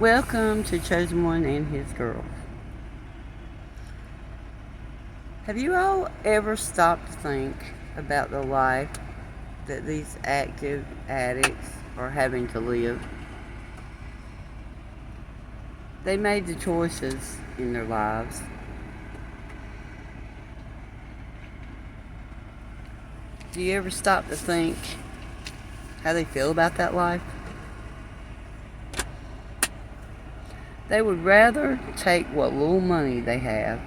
Welcome to Chosen One and His Girl. Have you all ever stopped to think about the life that these active addicts are having to live? They made the choices in their lives. Do you ever stop to think how they feel about that life? They would rather take what little money they have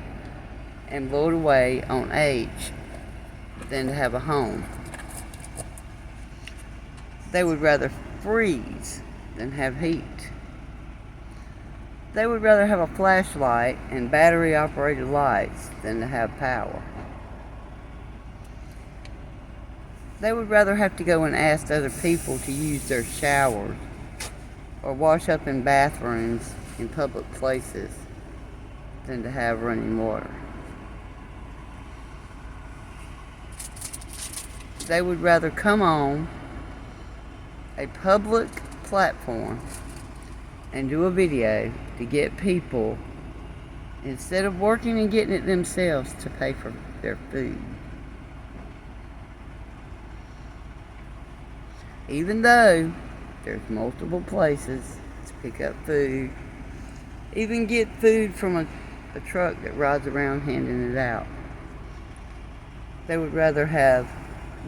and blow it away on age than to have a home. They would rather freeze than have heat. They would rather have a flashlight and battery operated lights than to have power. They would rather have to go and ask other people to use their showers or wash up in bathrooms in public places than to have running water. They would rather come on a public platform and do a video to get people, instead of working and getting it themselves, to pay for their food. Even though there's multiple places to pick up food, even get food from a truck that rides around handing it out, they would rather have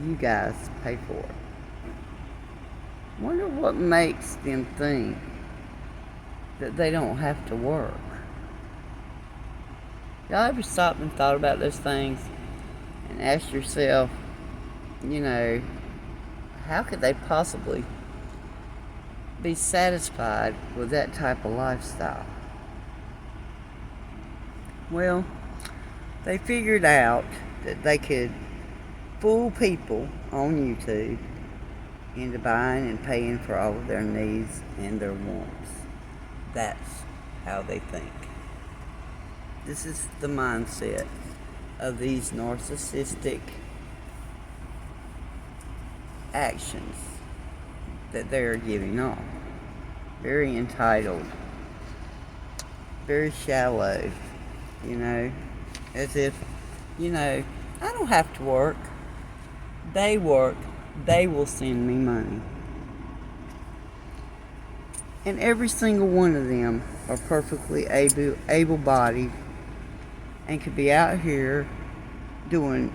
you guys pay for it. Wonder what makes them think that they don't have to work. Y'all ever stopped and thought about those things and asked yourself, how could they possibly be satisfied with that type of lifestyle? Well, they figured out that they could fool people on YouTube into buying and paying for all of their needs and their wants. That's how they think. This is the mindset of these narcissistic actions that they're giving off. Very entitled, very shallow, as if, I don't have to work. They work, they will send me money. And every single one of them are perfectly able-bodied and could be out here doing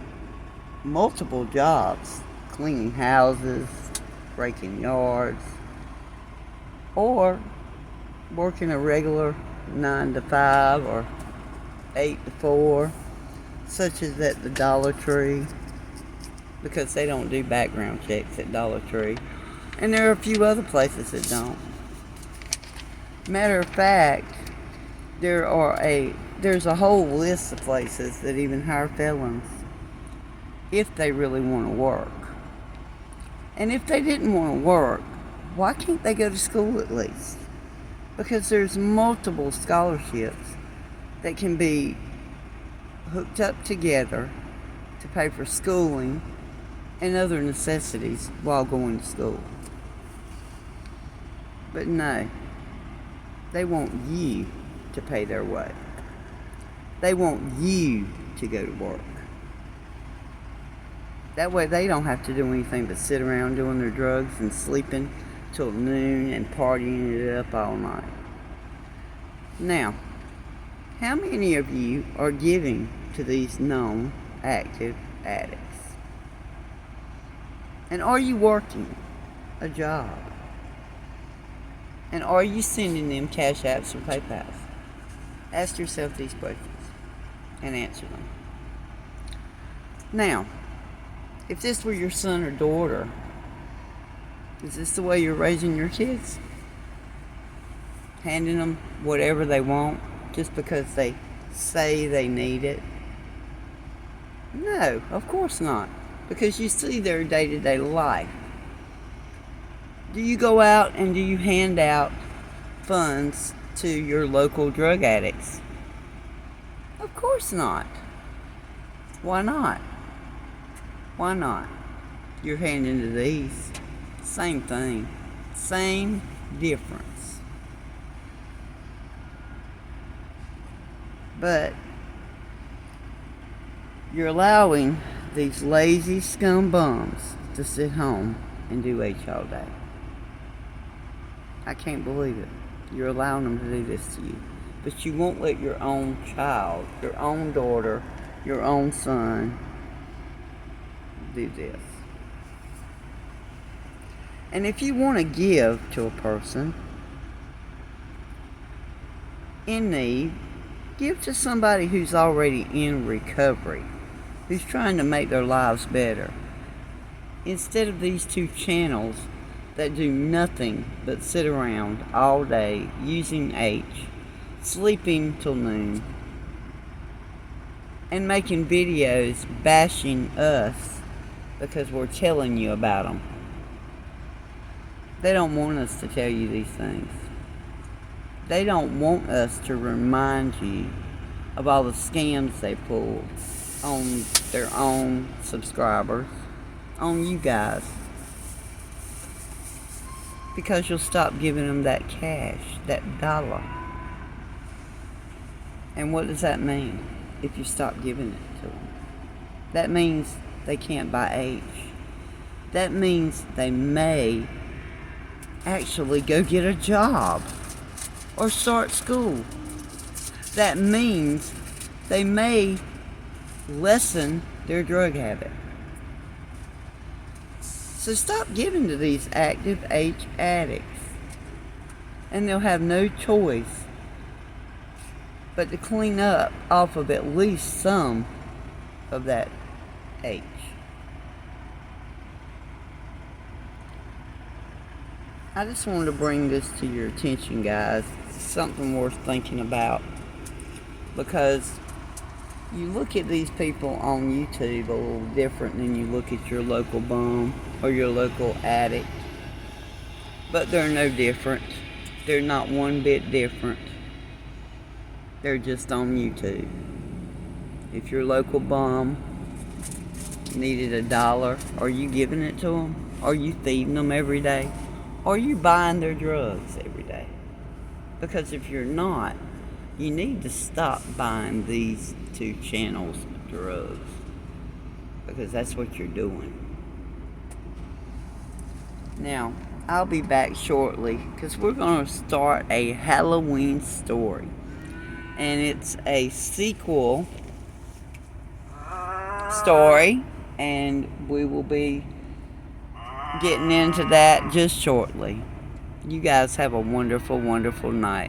multiple jobs, cleaning houses, breaking yards, or working a regular 9 to 5 or 8 to 4, such as at the Dollar Tree, because they don't do background checks at Dollar Tree. And there are a few other places that don't. Matter of fact, there's a whole list of places that even hire felons if they really want to work. And if they didn't want to work, why can't they go to school at least? Because there's multiple scholarships that can be hooked up together to pay for schooling and other necessities while going to school. But no, they want you to pay their way. They want you to go to work. That way they don't have to do anything but sit around doing their drugs and sleeping till noon and partying it up all night. Now, how many of you are giving to these known active addicts? And are you working a job? And are you sending them cash apps or PayPals? Ask yourself these questions and answer them. Now, if this were your son or daughter, is this the way you're raising your kids? Handing them whatever they want just because they say they need it? No, of course not. Because you see their day-to-day life. Do you go out and do you hand out funds to your local drug addicts? Of course not. Why not? Why not? You're handing to these. Same thing. Same difference. But you're allowing these lazy scum bums to sit home and do H all day. I can't believe it. You're allowing them to do this to you. But you won't let your own child, your own daughter, your own son do this. And if you want to give to a person in need, give to somebody who's already in recovery, who's trying to make their lives better. Instead of these two channels that do nothing but sit around all day using H, sleeping till noon, and making videos bashing us because we're telling you about them. They don't want us to tell you these things. They don't want us to remind you of all the scams they pulled on their own subscribers, on you guys. Because you'll stop giving them that cash, that dollar. And what does that mean if you stop giving it to them? That means they can't buy H. That means they may actually go get a job or start school. That means they may lessen their drug habit. So stop giving to these active H addicts, and they'll have no choice but to clean up off of at least some of that H. I just wanted to bring this to your attention, guys. It's something worth thinking about, because you look at these people on YouTube a little different than you look at your local bum or your local addict. But they're no different. They're not one bit different. They're just on YouTube. If your local bum needed $1, are you giving it to them? Are you feeding them every day? Are you buying their drugs every day? Because if you're not, you need to stop buying these two channels of drugs, because that's what you're doing. Now, I'll be back shortly because we're going to start a Halloween story. And it's a sequel story, and we will be getting into that just shortly. You guys have a wonderful, wonderful night.